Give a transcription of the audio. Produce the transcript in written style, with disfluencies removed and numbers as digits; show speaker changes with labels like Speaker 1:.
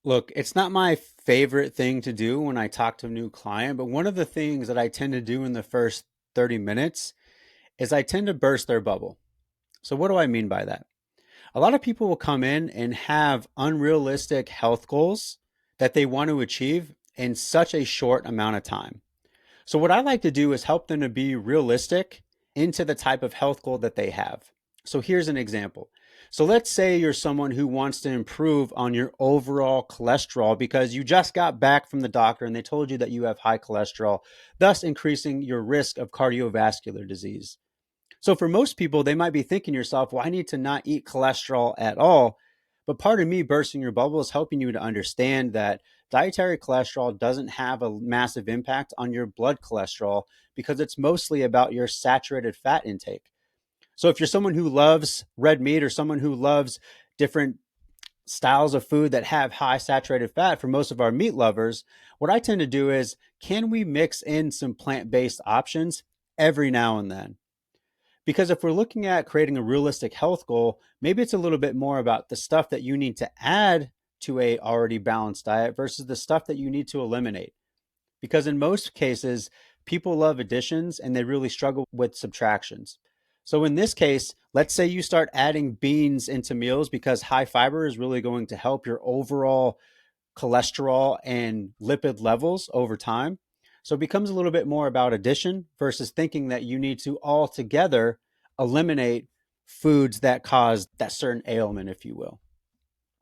Speaker 1: Look, it's not my favorite thing to do when I talk to a new client, but one of the things that I tend to do in the first 30 minutes is I tend to burst their bubble. So, what do I mean by that? A lot of people will come in and have unrealistic health goals that they want to achieve in such a short amount of time. So, what I like to do is help them to be realistic into the type of health goal that they have. So, here's an example. So, let's say you're someone who wants to improve on your overall cholesterol because you just got back from the doctor and they told you that you have high cholesterol, thus increasing your risk of cardiovascular disease. So for most people, they might be thinking to yourself, well, I need to not eat cholesterol at all. But part of me bursting your bubble is helping you to understand that dietary cholesterol doesn't have a massive impact on your blood cholesterol because it's mostly about your saturated fat intake. So if you're someone who loves red meat or someone who loves different styles of food that have high saturated fat, for most of our meat lovers, what I tend to do is can we mix in some plant based options every now and then? Because if we're looking at creating a realistic health goal, maybe it's a little bit more about the stuff that you need to add to a already balanced diet versus the stuff that you need to eliminate. Because in most cases, people love additions and they really struggle with subtractions. So in this case, let's say you start adding beans into meals because high fiber is really going to help your overall cholesterol and lipid levels over time. So it becomes a little bit more about addition versus thinking that you need to altogether eliminate foods that cause that certain ailment, if you will.